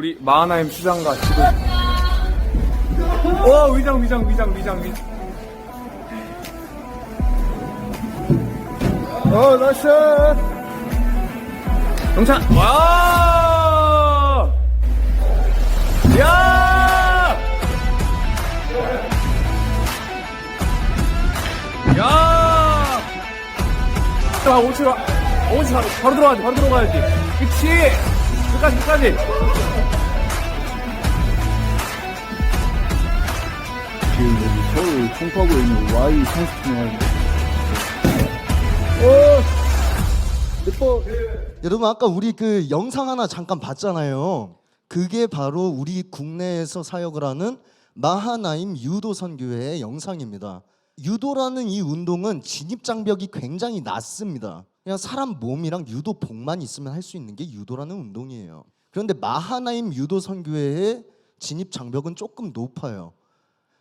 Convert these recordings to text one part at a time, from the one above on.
우리 마하나임 수장과 지금 위장 나이스 영찬 와 야! 야! 자, 오치 바로 들어가야지. 그치! 끝까지. 지금 여기 서울 송파구에 있는 Y 산수팀에 여러분 아까 우리 그 영상 하나 잠깐 봤잖아요. 그게 바로 우리 국내에서 사역을 하는 마하나임 유도 선교회의 영상입니다. 유도라는 이 운동은 진입 장벽이 굉장히 낮습니다. 그냥 사람 몸이랑 유도 복만 있으면 할 수 있는 게 유도라는 운동이에요. 그런데 마하나임 유도 선교회의 진입 장벽은 조금 높아요.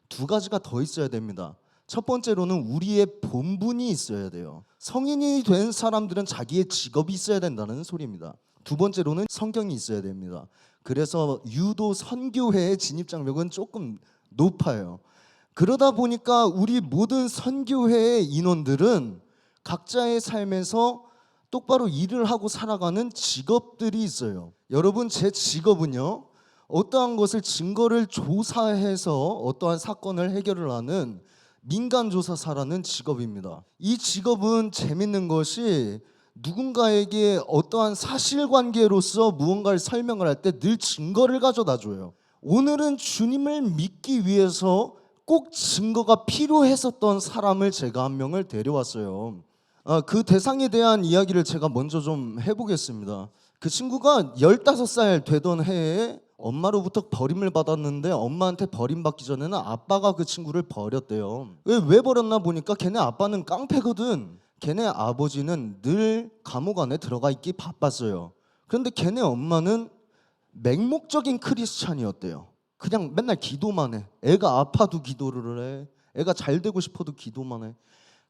두 가지가 더 있어야 됩니다. 첫 번째로는 우리의 본분이 있어야 돼요. 성인이 된 사람들은 자기의 직업이 있어야 된다는 소리입니다. 두 번째로는 성경이 있어야 됩니다. 그래서 유도 선교회의 진입 장벽은 조금 높아요. 그러다 보니까 우리 모든 선교회의 인원들은 각자의 삶에서 똑바로 일을 하고 살아가는 직업들이 있어요. 여러분, 제 직업은요, 어떠한 것을 증거를 조사해서 어떠한 사건을 해결을 하는 민간조사사라는 직업입니다. 이 직업은 재밌는 것이 누군가에게 어떠한 사실관계로서 무언가를 설명을 할 때 늘 증거를 가져다 줘요. 오늘은 주님을 믿기 위해서 꼭 증거가 필요했었던 사람을 제가 한 명을 데려왔어요. 그 대상에 대한 이야기를 제가 먼저 좀 해보겠습니다. 그 친구가 15살 되던 해에 엄마로부터 버림을 받았는데 엄마한테 버림받기 전에는 아빠가 그 친구를 버렸대요. 왜 버렸나 보니까 걔네 아빠는 깡패거든. 걔네 아버지는 늘 감옥 안에 들어가 있기 바빴어요. 그런데 걔네 엄마는 맹목적인 크리스찬이었대요. 그냥 맨날 기도만 해. 애가 아파도 기도를 해. 애가 잘 되고 싶어도 기도만 해.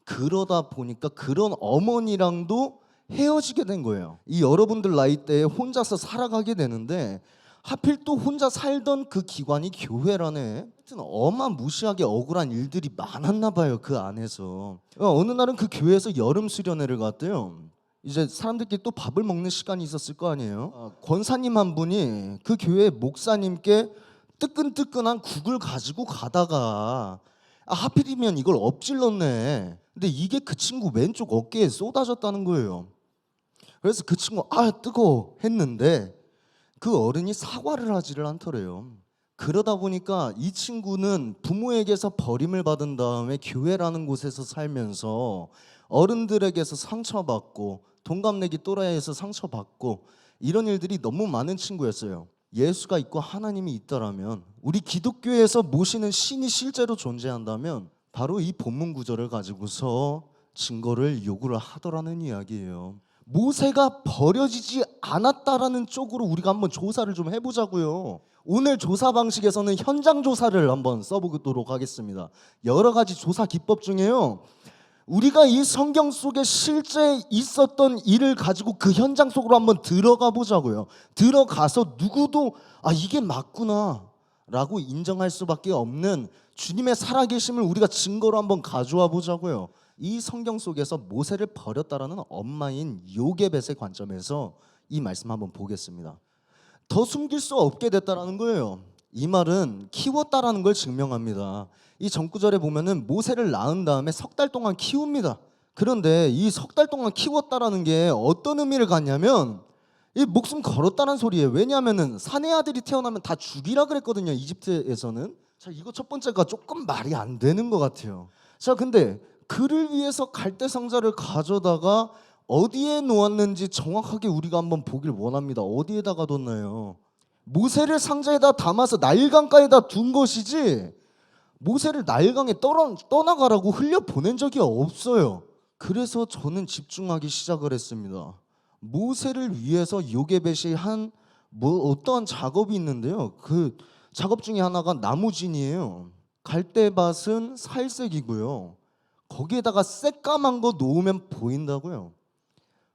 그러다 보니까 그런 어머니랑도 헤어지게 된 거예요. 이 여러분들 나이대에 혼자서 살아가게 되는데 하필 또 혼자 살던 그 기관이 교회라네. 하여튼 어마무시하게 억울한 일들이 많았나 봐요. 그 안에서. 어느 날은 그 교회에서 여름 수련회를 갔대요. 이제 사람들끼리 또 밥을 먹는 시간이 있었을 거 아니에요. 권사님 한 분이 그 교회 목사님께 뜨끈뜨끈한 국을 가지고 가다가 하필이면 이걸 엎질렀네. 근데 이게 그 친구 왼쪽 어깨에 쏟아졌다는 거예요. 그래서 그 친구 뜨거워 했는데 그 어른이 사과를 하지를 않더래요. 그러다 보니까 이 친구는 부모에게서 버림을 받은 다음에 교회라는 곳에서 살면서 어른들에게서 상처받고 동갑내기 또라이에서 상처받고 이런 일들이 너무 많은 친구였어요. 예수가 있고 하나님이 있다라면, 우리 기독교에서 모시는 신이 실제로 존재한다면 바로 이 본문 구절을 가지고서 증거를 요구를 하더라는 이야기예요. 모세가 버려지지 않았다라는 쪽으로 우리가 한번 조사를 좀 해보자고요. 오늘 조사 방식에서는 현장 조사를 한번 써보도록 하겠습니다. 여러 가지 조사 기법 중에요, 우리가 이 성경 속에 실제 있었던 일을 가지고 그 현장 속으로 한번 들어가 보자고요. 들어가서 누구도 이게 맞구나 라고 인정할 수밖에 없는 주님의 살아계심을 우리가 증거로 한번 가져와 보자고요. 이 성경 속에서 모세를 버렸다라는 엄마인 요게벳의 관점에서 이 말씀 한번 보겠습니다. 더 숨길 수 없게 됐다라는 거예요. 이 말은 키웠다라는 걸 증명합니다. 이 전구절에 보면은 모세를 낳은 다음에 석 달 동안 키웁니다. 그런데 이 석 달 동안 키웠다라는 게 어떤 의미를 갖냐면 이 목숨 걸었다는 소리예요. 왜냐하면은 사내 아들이 태어나면 다 죽이라 그랬거든요, 이집트에서는. 자, 이거 첫 번째가 조금 말이 안 되는 것 같아요. 자, 근데 그를 위해서 갈대 상자를 가져다가 어디에 놓았는지 정확하게 우리가 한번 보길 원합니다. 어디에다가 뒀나요? 모세를 상자에다 담아서 나일강가에다 둔 것이지 모세를 나일강에 떠나가라고 흘려보낸 적이 없어요. 그래서 저는 집중하기 시작을 했습니다. 모세를 위해서 요게벳이 한 어떠한 작업이 있는데요, 그 작업 중에 하나가 나무진이에요. 갈대밭은 살색이고요, 거기에다가 새까만 거 놓으면 보인다고요.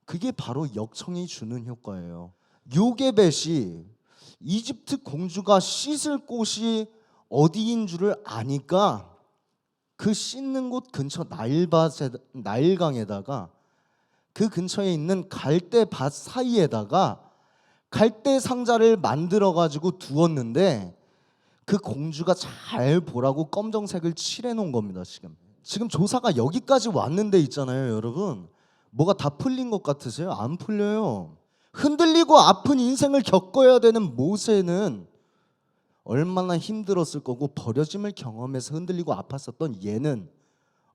그게 바로 역청이 주는 효과예요. 요게벳이 이집트 공주가 씻을 곳이 어디인 줄을 아니까 그 씻는 곳 근처 나일강에다가 그 근처에 있는 갈대밭 사이에다가 갈대 상자를 만들어 가지고 두었는데 그 공주가 잘 보라고 검정색을 칠해 놓은 겁니다. 지금 조사가 여기까지 왔는데 있잖아요, 여러분. 뭐가 다 풀린 것 같으세요? 안 풀려요. 흔들리고 아픈 인생을 겪어야 되는 모세는 얼마나 힘들었을 거고, 버려짐을 경험해서 흔들리고 아팠었던 얘는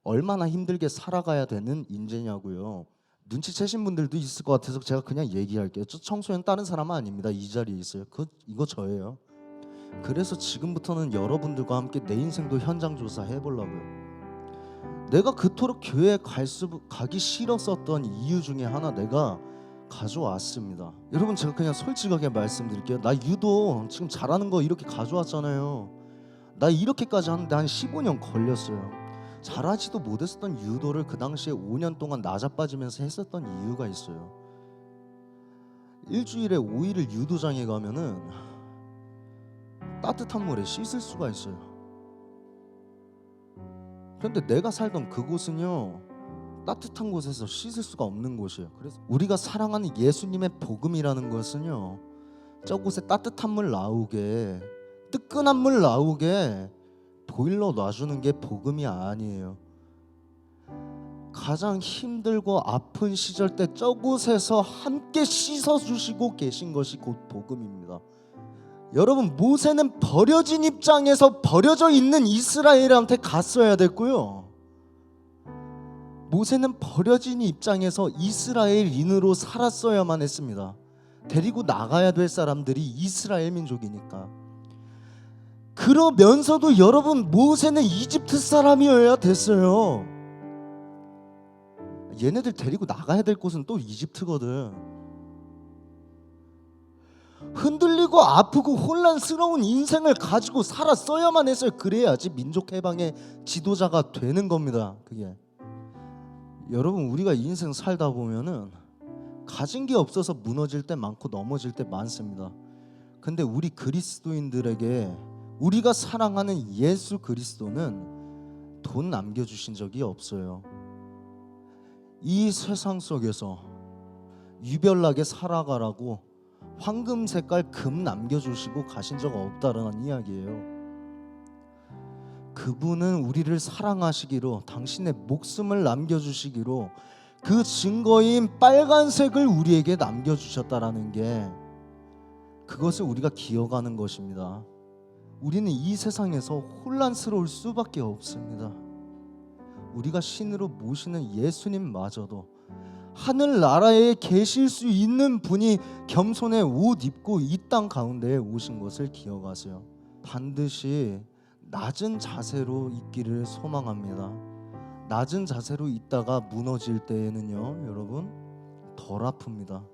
얼마나 힘들게 살아가야 되는 인재냐고요. 눈치채신 분들도 있을 것 같아서 제가 그냥 얘기할게요. 저 청소년 다른 사람은 아닙니다. 이 자리에 있어요. 이거 저예요. 그래서 지금부터는 여러분들과 함께 내 인생도 현장 조사 해보려고요. 내가 그토록 교회에 가기 싫었었던 이유 중에 하나 내가 가져왔습니다. 여러분, 제가 그냥 솔직하게 말씀드릴게요. 나 유도 지금 잘하는 거 이렇게 가져왔잖아요. 나 이렇게까지 하는데 한 15년 걸렸어요. 잘하지도 못했었던 유도를 그 당시에 5년 동안 나자빠지면서 했었던 이유가 있어요. 일주일에 5일을 유도장에 가면은 따뜻한 물에 씻을 수가 있어요. 그런데 내가 살던 그곳은요, 따뜻한 곳에서 씻을 수가 없는 곳이에요. 그래서 우리가 사랑하는 예수님의 복음이라는 것은요, 저곳에 따뜻한 물 나오게, 뜨끈한 물 나오게 보일러 놔주는 게 복음이 아니에요. 가장 힘들고 아픈 시절 때 저곳에서 함께 씻어주시고 계신 것이 곧 복음입니다. 여러분, 모세는 버려진 입장에서 버려져 있는 이스라엘한테 갔어야 됐고요, 모세는 버려진 입장에서 이스라엘인으로 살았어야만 했습니다. 데리고 나가야 될 사람들이 이스라엘 민족이니까. 그러면서도 여러분, 모세는 이집트 사람이어야 됐어요. 얘네들 데리고 나가야 될 곳은 또 이집트거든. 흔들리고 아프고 혼란스러운 인생을 가지고 살았어야만 했어요. 그래야지 민족 해방의 지도자가 되는 겁니다. 그게. 여러분, 우리가 인생 살다 보면은 가진 게 없어서 무너질 때 많고 넘어질 때 많습니다. 근데 우리 그리스도인들에게, 우리가 사랑하는 예수 그리스도는 돈 남겨주신 적이 없어요. 이 세상 속에서 유별나게 살아가라고 황금 색깔 금 남겨주시고 가신 적 없다라는 이야기예요. 그분은 우리를 사랑하시기로, 당신의 목숨을 남겨주시기로 그 증거인 빨간색을 우리에게 남겨주셨다라는 게, 그것을 우리가 기억하는 것입니다. 우리는 이 세상에서 혼란스러울 수밖에 없습니다. 우리가 신으로 모시는 예수님마저도 하늘나라에 계실 수 있는 분이 겸손의 옷 입고 이 땅 가운데에 오신 것을 기억하세요. 반드시 낮은 자세로 있기를 소망합니다. 낮은 자세로 있다가 무너질 때에는요, 여러분, 덜 아픕니다.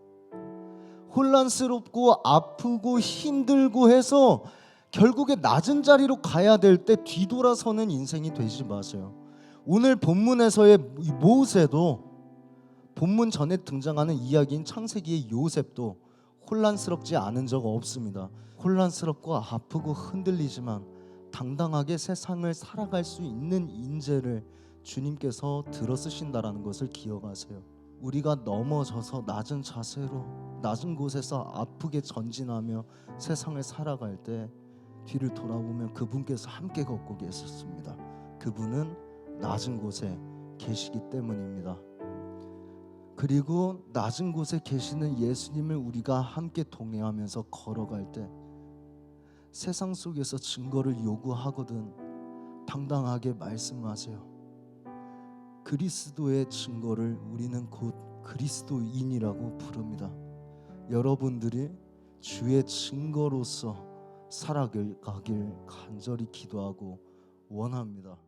혼란스럽고 아프고 힘들고 해서 결국에 낮은 자리로 가야 될 때 뒤돌아서는 인생이 되지 마세요. 오늘 본문에서의 모세도, 본문 전에 등장하는 이야기인 창세기의 요셉도 혼란스럽지 않은 적 없습니다. 혼란스럽고 아프고 흔들리지만 당당하게 세상을 살아갈 수 있는 인재를 주님께서 들어쓰신다라는 것을 기억하세요. 우리가 넘어져서 낮은 자세로, 낮은 곳에서 아프게 전진하며 세상을 살아갈 때 뒤를 돌아보면 그분께서 함께 걷고 계셨습니다. 그분은 낮은 곳에 계시기 때문입니다. 그리고 낮은 곳에 계시는 예수님을 우리가 함께 동행하면서 걸어갈 때 세상 속에서 증거를 요구하거든 당당하게 말씀하세요. 그리스도의 증거를 우리는 곧 그리스도인이라고 부릅니다. 여러분들이 주의 증거로서 살아가길 간절히 기도하고 원합니다.